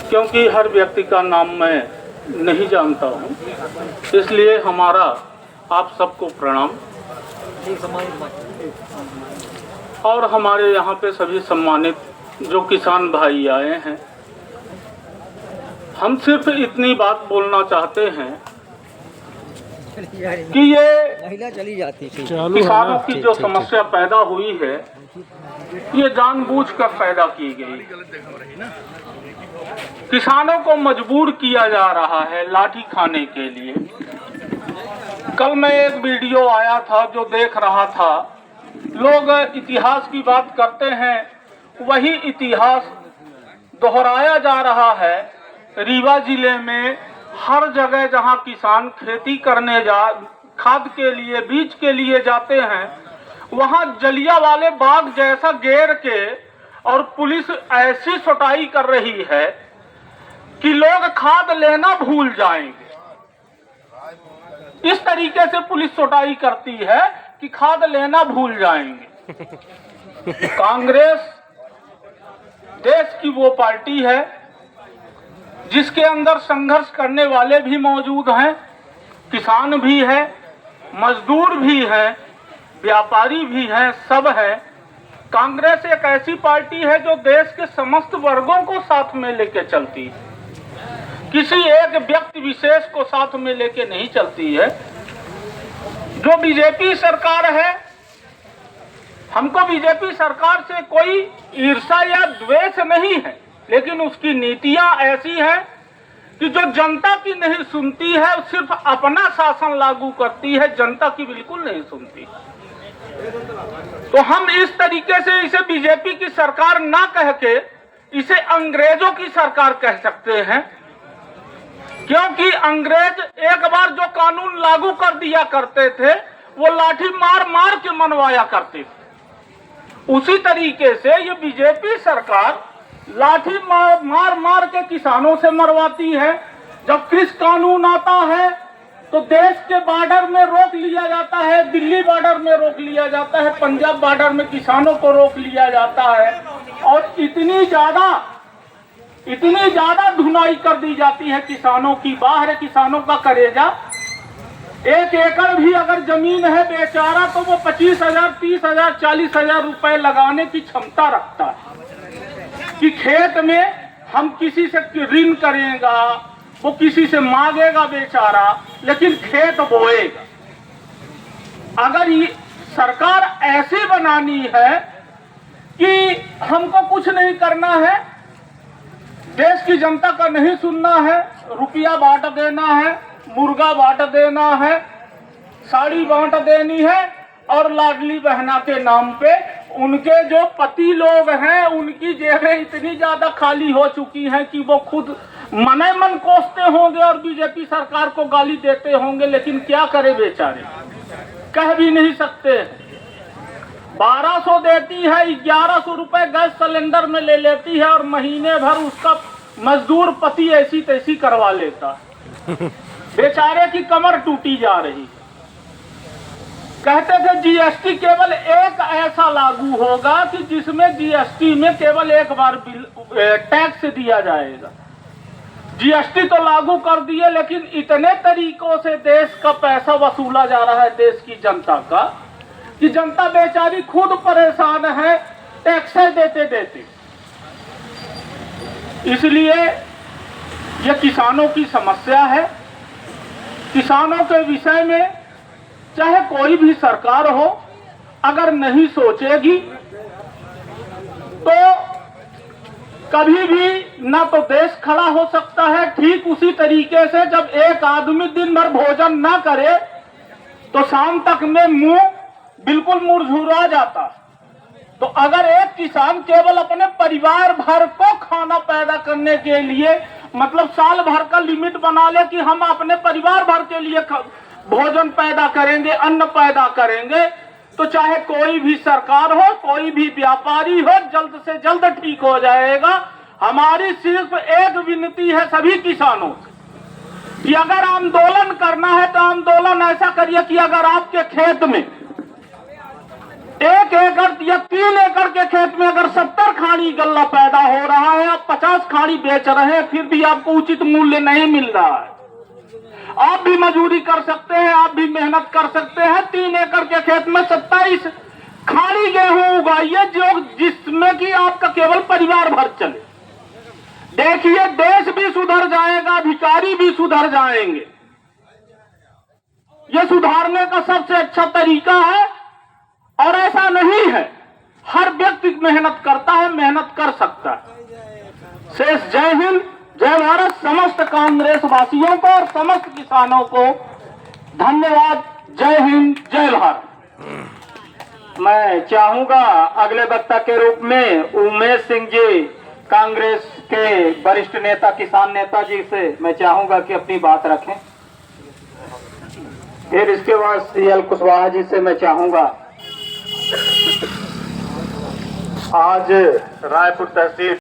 क्योंकि हर व्यक्ति का नाम मैं नहीं जानता हूँ, इसलिए हमारा आप सबको प्रणाम। और हमारे यहाँ पे सभी सम्मानित जो किसान भाई आए हैं, हम सिर्फ इतनी बात बोलना चाहते हैं कि ये महिला चली जाती थी। किसानों की जो समस्या पैदा हुई है, ये जानबूझकर पैदा की गई। किसानों को मजबूर किया जा रहा है लाठी खाने के लिए। कल मैं एक वीडियो आया था जो देख रहा था, लोग इतिहास की बात करते हैं, वही इतिहास दोहराया जा रहा है। रीवा जिले में हर जगह जहां किसान खेती करने खाद के लिए, बीज के लिए जाते हैं, वहां जलियांवाला बाग जैसा घेर के और पुलिस ऐसी सुटाई कर रही है कि लोग खाद लेना भूल जाएंगे। इस तरीके से पुलिस सुटाई करती है कि खाद लेना भूल जाएंगे। कांग्रेस देश की वो पार्टी है जिसके अंदर संघर्ष करने वाले भी मौजूद हैं, किसान भी है, मजदूर भी है, व्यापारी भी हैं, सब है। कांग्रेस एक ऐसी पार्टी है जो देश के समस्त वर्गों को साथ में लेके चलती है, किसी एक व्यक्ति विशेष को साथ में लेके नहीं चलती है। जो बीजेपी सरकार है, हमको बीजेपी सरकार से कोई ईर्ष्या या द्वेष नहीं है, लेकिन उसकी नीतियां ऐसी हैं कि जो जनता की नहीं सुनती है, सिर्फ अपना शासन लागू करती है, जनता की बिल्कुल नहीं सुनती। तो हम इस तरीके से इसे बीजेपी की सरकार ना कह के इसे अंग्रेजों की सरकार कह सकते हैं, क्योंकि अंग्रेज एक बार जो कानून लागू कर दिया करते थे, वो लाठी मार मार के मनवाया करते थे। उसी तरीके से ये बीजेपी सरकार लाठी मार मार के किसानों से मरवाती है। जब कृषि कानून आता है तो देश के बॉर्डर में रोक लिया जाता है, दिल्ली बॉर्डर में रोक लिया जाता है, पंजाब बॉर्डर में किसानों को रोक लिया जाता है, और इतनी ज्यादा धुनाई कर दी जाती है किसानों की। बाहर किसानों का करेजा, 1 एकड़ भी अगर जमीन है बेचारा, तो वो 25,000, 30,000, 40,000 रुपए लगाने की क्षमता रखता है कि खेत में हम किसी से ऋण करेगा, वो किसी से मांगेगा बेचारा, लेकिन खेत बोएगा। अगर ये सरकार ऐसी बनानी है कि हमको कुछ नहीं करना है, देश की जनता का नहीं सुनना है, रुपया बांट देना है, मुर्गा बांट देना है, साड़ी बांट देनी है, और लाडली बहना के नाम पे उनके जो पति लोग हैं, उनकी जेबें इतनी ज्यादा खाली हो चुकी हैं कि वो खुद मने मन कोसते होंगे और बीजेपी सरकार को गाली देते होंगे, लेकिन क्या करे बेचारे, कह भी नहीं सकते। 1200 देती है, 1100 रुपए गैस सिलेंडर में ले लेती है, और महीने भर उसका मजदूर पति ऐसी तैसी करवा लेता है। बेचारे की कमर टूटी जा रही है। कहते थे जीएसटी केवल एक ऐसा लागू होगा कि जिसमें जीएसटी में केवल एक बार टैक्स दिया जाएगा। जीएसटी तो लागू कर दिए, लेकिन इतने तरीकों से देश का पैसा वसूला जा रहा है देश की जनता का कि जनता बेचारी खुद परेशान है टैक्स देते देते। इसलिए यह किसानों की समस्या है। किसानों के विषय में चाहे कोई भी सरकार हो, अगर नहीं सोचेगी तो कभी भी ना तो देश खड़ा हो सकता है। ठीक उसी तरीके से जब एक आदमी दिन भर भोजन ना करे तो शाम तक में मुंह बिल्कुल मुरझुरा जाता है। तो अगर एक किसान केवल अपने परिवार भर को खाना पैदा करने के लिए, मतलब साल भर का लिमिट बना ले कि हम अपने परिवार भर के लिए भोजन पैदा करेंगे, अन्न पैदा करेंगे, तो चाहे कोई भी सरकार हो, कोई भी व्यापारी हो, जल्द से जल्द ठीक हो जाएगा। हमारी सिर्फ एक विनती है सभी किसानों से कि अगर आंदोलन करना है तो आंदोलन ऐसा करिए कि अगर आपके खेत में 1 एकड़ या 3 एकड़ के खेत में अगर 70 खाड़ी गल्ला पैदा हो रहा है, आप 50 खाड़ी बेच रहे हैं, फिर भी आपको उचित मूल्य नहीं मिल रहा है। आप भी मजदूरी कर सकते हैं, आप भी मेहनत कर सकते हैं। 3 एकड़ के खेत में 27 खाड़ी गेहूं उगाइए, जो जिसमें कि आपका केवल परिवार भर चले। देखिए, देश भी सुधर जाएगा, अधिकारी भी सुधर जाएंगे। यह सुधारने का सबसे अच्छा तरीका है। और ऐसा नहीं है, हर व्यक्ति मेहनत करता है, मेहनत कर सकता है। शेष जय हिंद, जय भारत। समस्त कांग्रेस वासियों को और समस्त किसानों को धन्यवाद। जय हिंद, जय भारत। मैं चाहूंगा अगले वक्ता के रूप में उमेश सिंह जी, कांग्रेस के वरिष्ठ नेता, किसान नेता जी से मैं चाहूंगा कि अपनी बात रखें। फिर इसके बाद CL कुशवाहा जी से मैं चाहूंगा। आज रायपुर तहसील